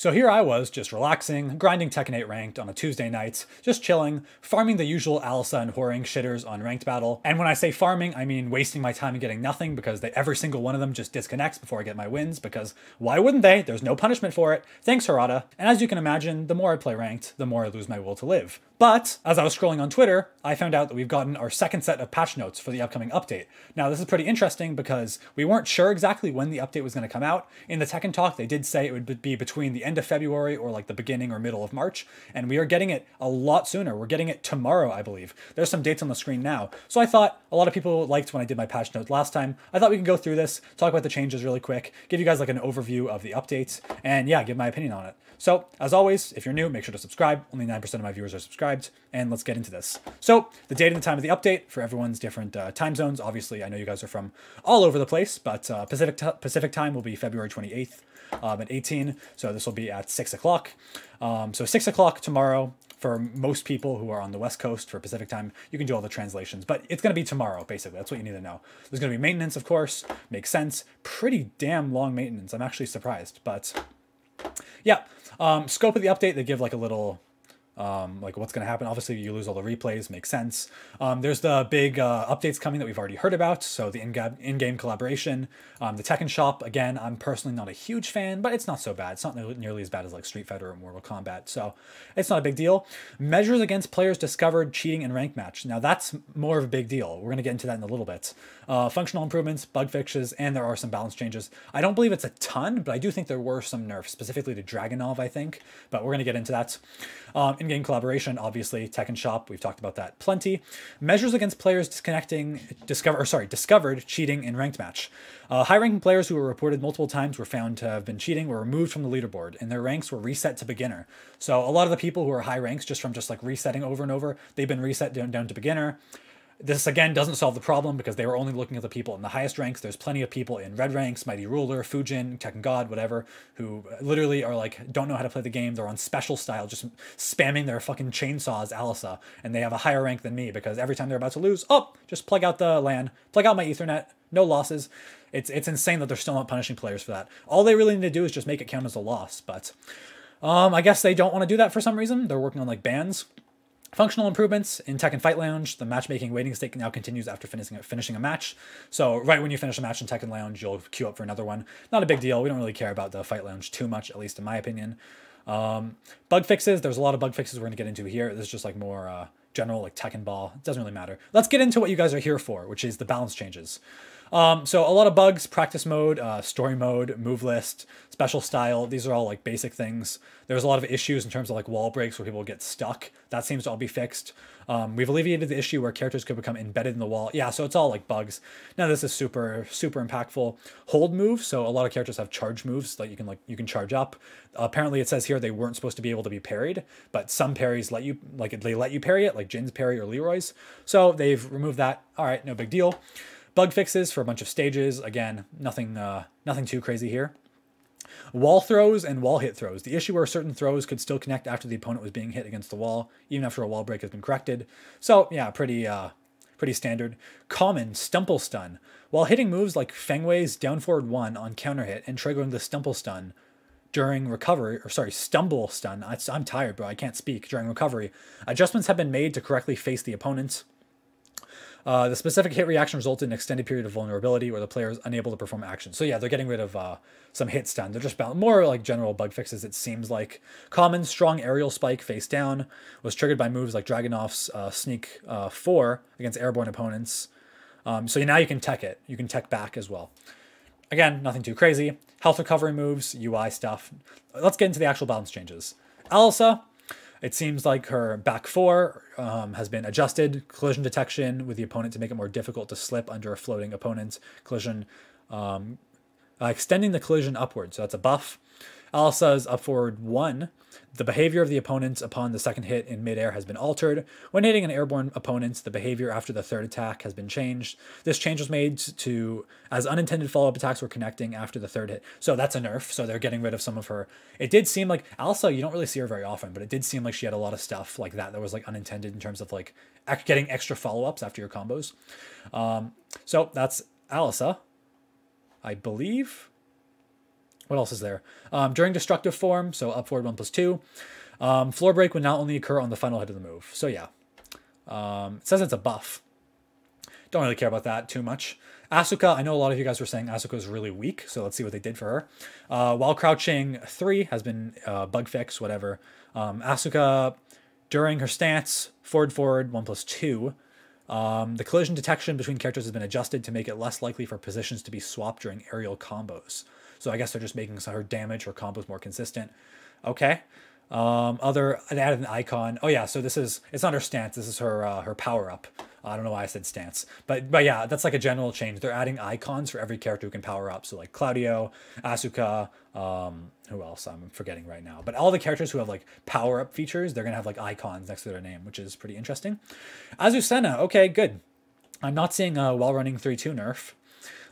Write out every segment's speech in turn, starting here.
So here I was, just relaxing, grinding Tekken 8 ranked on a Tuesday night, just chilling, farming the usual Alisa and Hwoarang shitters on ranked battle. And when I say farming, I mean wasting my time and getting nothing, because every single one of them just disconnects before I get my wins, because why wouldn't they? There's no punishment for it. Thanks, Harada. And as you can imagine, the more I play ranked, the more I lose my will to live. But as I was scrolling on Twitter, I found out that we've gotten our second set of patch notes for the upcoming update. Now, this is pretty interesting because we weren't sure exactly when the update was going to come out. In the Tekken talk, they did say it would be between the end of February or like the beginning or middle of March, and we are getting it a lot sooner. We're getting it tomorrow, I believe. There's some dates on the screen now. So I thought a lot of people liked when I did my patch note last time. I thought we could go through this, talk about the changes really quick, give you guys like an overview of the updates, and yeah, give my opinion on it. So, as always, if you're new, make sure to subscribe. Only 9% of my viewers are subscribed, and let's get into this. So, the date and the time of the update for everyone's different time zones. Obviously, I know you guys are from all over the place, but Pacific time will be February 28th at 18, so this will be at 6 o'clock. So 6 o'clock tomorrow for most people who are on the West Coast for Pacific time. You can do all the translations, but it's going to be tomorrow, basically. That's what you need to know. There's going to be maintenance, of course. Makes sense. Pretty damn long maintenance. I'm actually surprised, but yeah. Scope of the update, they give like a little, like what's going to happen. Obviously, you lose all the replays, makes sense. There's the big updates coming that we've already heard about. So the in-game collaboration, the Tekken shop. Again, I'm personally not a huge fan, but it's not so bad. It's not nearly as bad as like Street Fighter or Mortal Kombat, so it's not a big deal. Measures against players discovered cheating in ranked match. Now that's more of a big deal. We're going to get into that in a little bit. Functional improvements, bug fixes, and there are some balance changes. I don't believe it's a ton, but I do think there were some nerfs, specifically to Dragunov, I think, but we're going to get into that. In-game collaboration, obviously, Tekken Shop, we've talked about that plenty. Measures against players discovered cheating in ranked match. High-ranking players who were reported multiple times were found to have been cheating were removed from the leaderboard, and their ranks were reset to beginner. So a lot of the people who are high ranks, just from like resetting over and over, they've been reset down to beginner. This, again, doesn't solve the problem because they were only looking at the people in the highest ranks. There's plenty of people in red ranks, Mighty Ruler, Fujin, Tekken God, whatever, who literally are like, don't know how to play the game. They're on special style, just spamming their fucking chainsaws, Alisa, and they have a higher rank than me because every time they're about to lose, oh, just plug out the LAN, plug out my Ethernet, no losses. It's insane that they're still not punishing players for that. All they really need to do is just make it count as a loss, but I guess they don't want to do that for some reason. They're working on like bans. Functional improvements in Tekken Fight Lounge. The matchmaking waiting state now continues after finishing a match. So right when you finish a match in Tekken Lounge, you'll queue up for another one. Not a big deal. We don't really care about the Fight Lounge too much, at least in my opinion. Bug fixes. There's a lot of bug fixes we're going to get into here. This is just like more general, like Tekken Ball. It doesn't really matter. Let's get into what you guys are here for, which is the balance changes. So a lot of bugs, practice mode, story mode, move list, special style. These are all like basic things. There's a lot of issues in terms of like wall breaks where people get stuck. That seems to all be fixed. We've alleviated the issue where characters could become embedded in the wall. Yeah, so it's all like bugs. Now this is super impactful. Hold move. So a lot of characters have charge moves that you can charge up. Apparently it says here they weren't supposed to be able to be parried, but some parries let you parry it, like Jin's parry or Leroy's. So they've removed that. All right, no big deal. Bug fixes for a bunch of stages. Again, nothing too crazy here. Wall throws and wall hit throws. The issue where certain throws could still connect after the opponent was being hit against the wall, even after a wall break has been corrected. So yeah, pretty standard. Common Stumble Stun. While hitting moves like Feng Wei's down forward 1 on counter hit and triggering the Stumble Stun during recovery, Stumble Stun. I'm tired, bro. I can't speak. During recovery, adjustments have been made to correctly face the opponent. The specific hit reaction resulted in an extended period of vulnerability where the player is unable to perform action. So yeah, they're getting rid of some hit stun. They're just more like general bug fixes, it seems like. Common strong aerial spike face down was triggered by moves like Dragunov's Sneak 4 against airborne opponents. So now you can tech it. You can tech back as well. Again, nothing too crazy. Health recovery moves, UI stuff. Let's get into the actual balance changes. Alisa. It seems like her back 4 has been adjusted. Collision detection with the opponent to make it more difficult to slip under a floating opponent. Collision, extending the collision upwards. So that's a buff. Alisa's up forward 1. The behavior of the opponent upon the second hit in midair has been altered. When hitting an airborne opponent, the behavior after the third attack has been changed. This change was made as unintended follow-up attacks were connecting after the third hit. So that's a nerf. So they're getting rid of some of her. It did seem like Alisa, you don't really see her very often, but it did seem like she had a lot of stuff like that was like unintended in terms of like getting extra follow-ups after your combos. So that's Alisa, I believe. What else is there? During destructive form, so up forward 1+2. Floor break would not only occur on the final hit of the move. So yeah. It says it's a buff. Don't really care about that too much. Asuka, I know a lot of you guys were saying Asuka is really weak, so let's see what they did for her. While crouching 3 has been bug fix, whatever. Asuka, during her stance, forward 1+2. The collision detection between characters has been adjusted to make it less likely for positions to be swapped during aerial combos. So I guess they're just making her damage or combos more consistent. Okay. They added an icon. Oh yeah, so it's not her stance. This is her power up. I don't know why I said stance, but yeah, that's like a general change. They're adding icons for every character who can power up. So like Claudio, Asuka, who else I'm forgetting right now. But all the characters who have like power up features, they're gonna have like icons next to their name, which is pretty interesting. Azucena, okay, good. I'm not seeing a while running 3-2 nerf.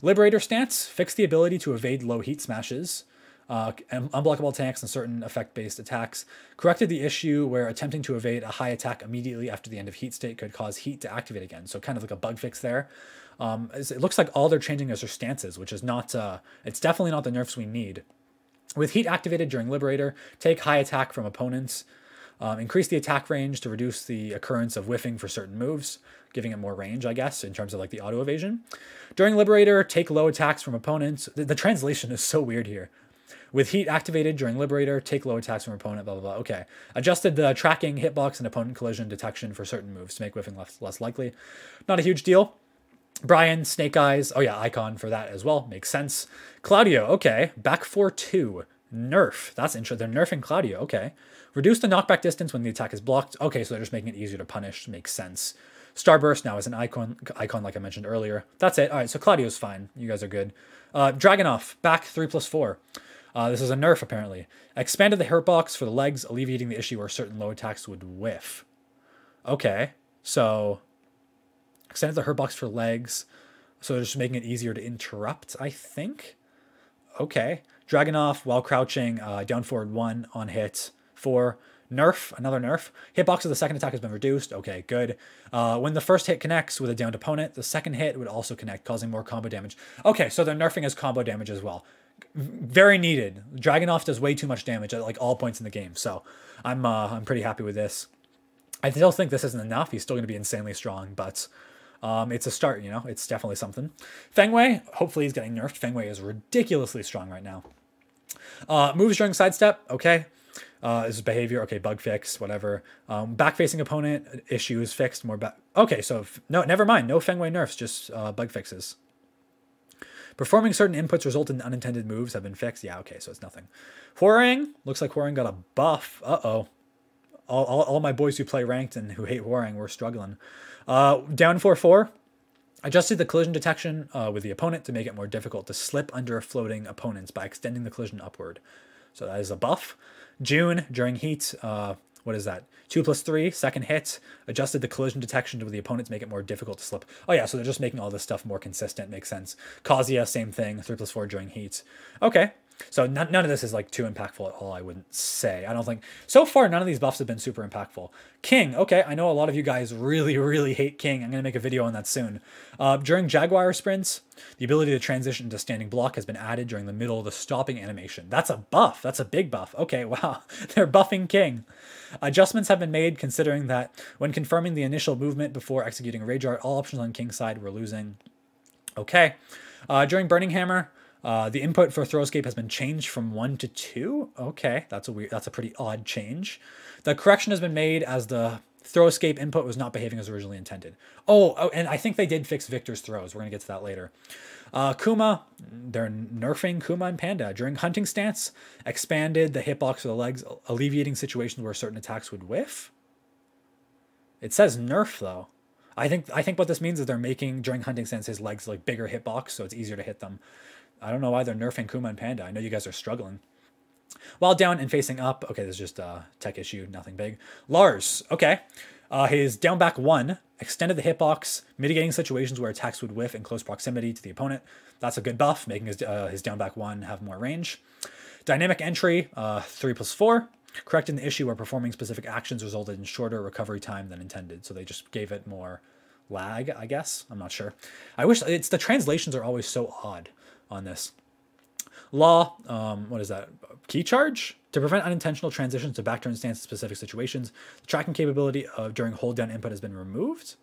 Liberator stance, fixed the ability to evade low heat smashes. Unblockable tanks and certain effect-based attacks. Corrected the issue where attempting to evade a high attack immediately after the end of heat state could cause heat to activate again. So kind of like a bug fix there. It looks like all they're changing is their stances, which is not, it's definitely not the nerfs we need. With heat activated during Liberator, take high attack from opponents. Increase the attack range to reduce the occurrence of whiffing for certain moves, giving it more range, I guess, in terms of like the auto evasion. During Liberator, take low attacks from opponents. The translation is so weird here. With heat activated during Liberator, take low attacks from opponent, blah, blah, blah. Okay. Adjusted the tracking, hitbox, and opponent collision detection for certain moves to make whiffing less likely. Not a huge deal. Brian, Snake Eyes. Oh, yeah, icon for that as well. Makes sense. Claudio, okay. Back 4-2. Nerf. That's interesting. They're nerfing Claudio. Okay. Reduce the knockback distance when the attack is blocked. Okay, so they're just making it easier to punish. Makes sense. Starburst now is an icon like I mentioned earlier. That's it. All right, so Claudio's fine. You guys are good. Dragunov, back 3+4. This is a nerf, apparently. Expanded the hitbox for the legs, alleviating the issue where certain low attacks would whiff. Okay, so extended the hitbox for legs, so they're just making it easier to interrupt, I think. Okay. Dragunov, while crouching, down forward 1 on hit 4. Nerf, another nerf. Hitbox of the second attack has been reduced. Okay, good. When the first hit connects with a downed opponent, the second hit would also connect, causing more combo damage. Okay, so they're nerfing as combo damage as well. Very needed. Dragunov does way too much damage at like all points in the game, so I'm pretty happy with this. I still think this isn't enough. He's still going to be insanely strong, but it's a start, you know? It's definitely something. Fengwei, hopefully he's getting nerfed. Fengwei is ridiculously strong right now. Moves during sidestep, okay. This is behavior, okay, bug fix, whatever. Back-facing opponent, issues fixed, more back. Okay, so, no, never mind. No Fengwei nerfs, just bug fixes. Performing certain inputs result in unintended moves have been fixed. Yeah, okay, so it's nothing. Hwoarang, looks like Hwoarang got a buff. Uh-oh. All my boys who play ranked and who hate Hwoarang were struggling. Down 4-4. Adjusted the collision detection with the opponent to make it more difficult to slip under floating opponents by extending the collision upward. So that is a buff. June, during heat, what is that? 2+3, second hit. Adjusted the collision detection with the opponent to make it more difficult to slip. Oh yeah, so they're just making all this stuff more consistent. Makes sense. Kazuya, same thing. 3+4 during heat. Okay. So none of this is like too impactful at all, I wouldn't say. I don't think... So far, none of these buffs have been super impactful. King, okay, I know a lot of you guys really, really hate King. I'm going to make a video on that soon. During Jaguar sprints, the ability to transition to standing block has been added during the middle of the stopping animation. That's a buff. That's a big buff. Okay, wow. They're buffing King. Adjustments have been made considering that when confirming the initial movement before executing a Rage Art, all options on King's side were losing. Okay. During Burning Hammer... the input for throw escape has been changed from 1 to 2. Okay, that's a pretty odd change. The correction has been made as the throw escape input was not behaving as originally intended. Oh, and I think they did fix Victor's throws. We're going to get to that later. Kuma, they're nerfing Kuma and Panda. During hunting stance, expanded the hitbox for the legs, alleviating situations where certain attacks would whiff. It says nerf, though. I think what this means is they're making, during hunting stance, his legs like bigger hitbox, so it's easier to hit them. I don't know why they're nerfing Kuma and Panda. I know you guys are struggling. While down and facing up, okay, this is just a tech issue, nothing big. Lars, okay. His down back 1 extended the hitbox, mitigating situations where attacks would whiff in close proximity to the opponent. That's a good buff, making his down back 1 have more range. Dynamic entry, 3+4. Correcting the issue where performing specific actions resulted in shorter recovery time than intended. So they just gave it more lag, I guess. I'm not sure. I wish the translations are always so odd on this. Law, what is that? Key charge? To prevent unintentional transitions to back turn stance in specific situations, the tracking capability of during hold down input has been removed.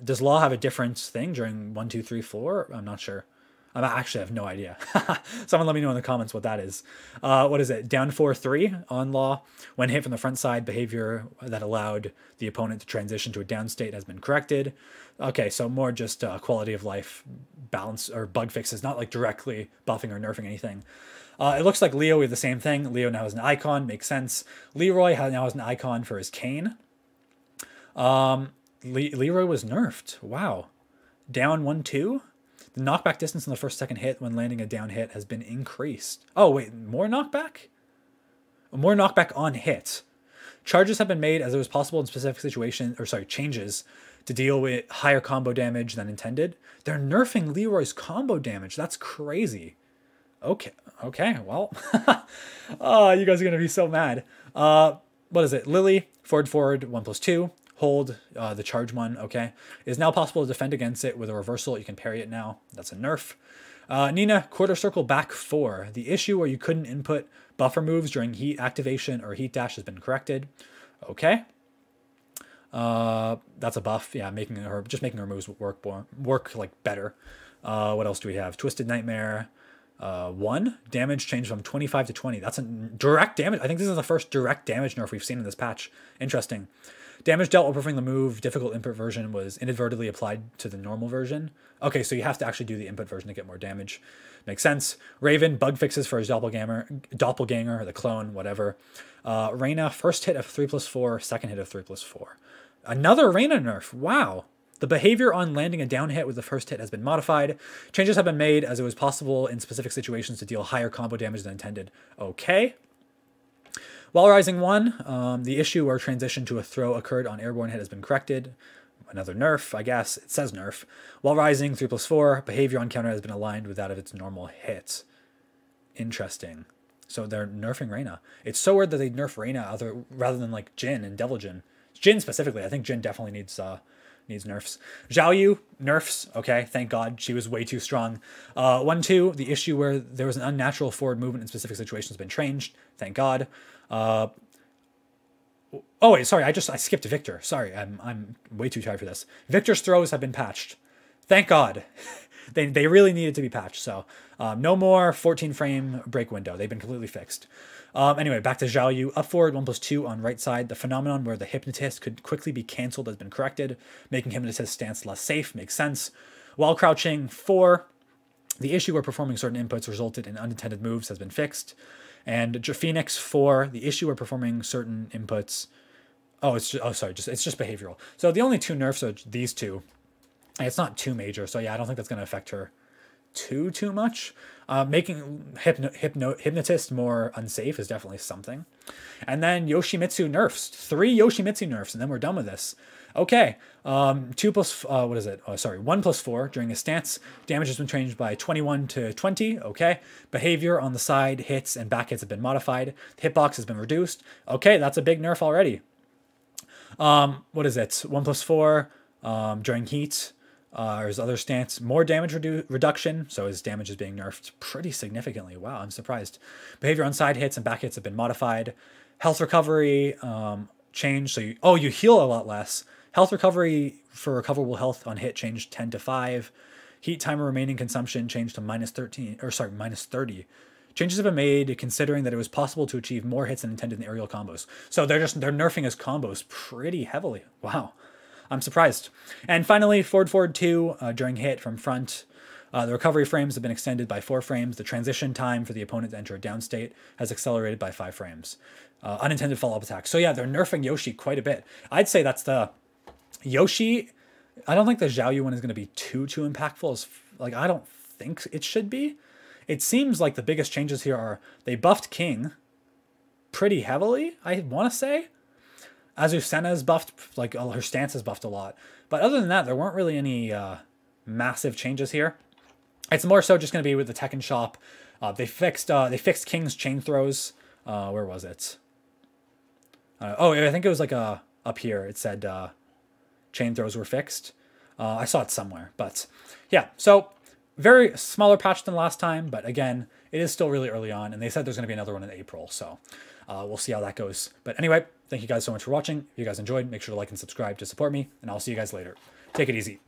Does Law have a different thing during 1, 2, 3, 4? I'm not sure. I actually have no idea. Someone let me know in the comments what that is. What is it? Down 4-3 on Law. When hit from the front side, behavior that allowed the opponent to transition to a down state has been corrected. Okay, so more just quality of life balance or bug fixes, not like directly buffing or nerfing anything. It looks like Leo is the same thing. Leo now has an icon, makes sense. Leroy now has an icon for his cane. Leroy was nerfed. Wow. Down 1-2. The knockback distance on the first second hit when landing a down hit has been increased. Oh, wait, more knockback? More knockback on hit. Charges have been made as it was possible in specific situations, or sorry, changes to deal with higher combo damage than intended. They're nerfing Leroy's combo damage. That's crazy. Okay, well. Oh, you guys are going to be so mad. What is it? Lili, forward, 1+2. Hold, the charge one, okay. It is now possible to defend against it with a reversal. You can parry it now. That's a nerf. Nina, quarter circle back 4. The issue where you couldn't input buffer moves during heat activation or heat dash has been corrected. Okay. That's a buff. Yeah, making her moves work like better. What else do we have? Twisted Nightmare. 1 damage changed from 25 to 20. That's a direct damage. I think this is the first direct damage nerf we've seen in this patch. Interesting. Damage dealt while performing the move, difficult input version was inadvertently applied to the normal version. Okay, so you have to actually do the input version to get more damage. Makes sense. Raven, bug fixes for his doppelganger, the clone, whatever. Reina, first hit of 3+4, second hit of 3+4. Another Reina nerf. Wow. The behavior on landing a down hit with the first hit has been modified. Changes have been made as it was possible in specific situations to deal higher combo damage than intended. Okay. While rising 1, the issue where transition to a throw occurred on airborne hit has been corrected. Another nerf, I guess. It says nerf. While rising 3+4, behavior on counter has been aligned with that of its normal hit. Interesting. So they're nerfing Reina. It's so weird that they nerf Reina rather than like Jin and Devil Jin. Jin specifically. I think Jin definitely needs nerfs. Xiaoyu, nerfs. Okay, thank God. She was way too strong. 1-2, the issue where there was an unnatural forward movement in specific situations has been changed. Thank God. Oh wait, sorry, I skipped Victor. Sorry, I'm way too tired for this. Victor's throws have been patched. Thank God. They really needed to be patched. So no more 14 frame break window. They've been completely fixed. Anyway, back to Xiaoyu. Up forward 1+2 on right side. The phenomenon where the hypnotist could quickly be cancelled has been corrected, making hypnotist stance less safe. Makes sense. While crouching 4, the issue where performing certain inputs resulted in unintended moves has been fixed. And Phoenix 4, the issue where performing certain inputs. It's just behavioral. So the only 2 nerfs are these 2. And it's not too major, so yeah, I don't think that's going to affect her too much. Making hypnotist more unsafe is definitely something. And then Yoshimitsu nerfs. 3 Yoshimitsu nerfs, and then we're done with this. Okay, 1+4 during a stance. Damage has been changed by 21 to 20. Okay, behavior on the side, hits, and back hits have been modified. The hitbox has been reduced. Okay, that's a big nerf already. 1+4 during heat. Or his other stance, more damage reduction, so his damage is being nerfed pretty significantly. Wow, I'm surprised. Behavior on side hits and back hits have been modified. Health recovery changed, so you heal a lot less. Health recovery for recoverable health on hit changed 10 to 5. Heat timer remaining consumption changed to -30. Changes have been made considering that it was possible to achieve more hits than intended in aerial combos. So they're nerfing his combos pretty heavily. Wow. I'm surprised. And finally, forward 2 during hit from front. The recovery frames have been extended by 4 frames. The transition time for the opponent to enter a down state has accelerated by 5 frames. Unintended follow-up attacks. So yeah, they're nerfing Yoshi quite a bit. I'd say that's the Yoshi. I don't think the Xiaoyu one is going to be too impactful. I don't think it should be. It seems like the biggest changes here are they buffed King pretty heavily, I want to say. Azucena is buffed, her stance is buffed a lot. But other than that, there weren't really any massive changes here. It's more so just going to be with the Tekken shop. They fixed King's chain throws. Where was it? I think it was up here. It said chain throws were fixed. I saw it somewhere. But yeah, so very smaller patch than last time, but again, it is still really early on, and they said there's going to be another one in April, so we'll see how that goes. But anyway, thank you guys so much for watching. If you guys enjoyed, make sure to like and subscribe to support me, and I'll see you guys later. Take it easy.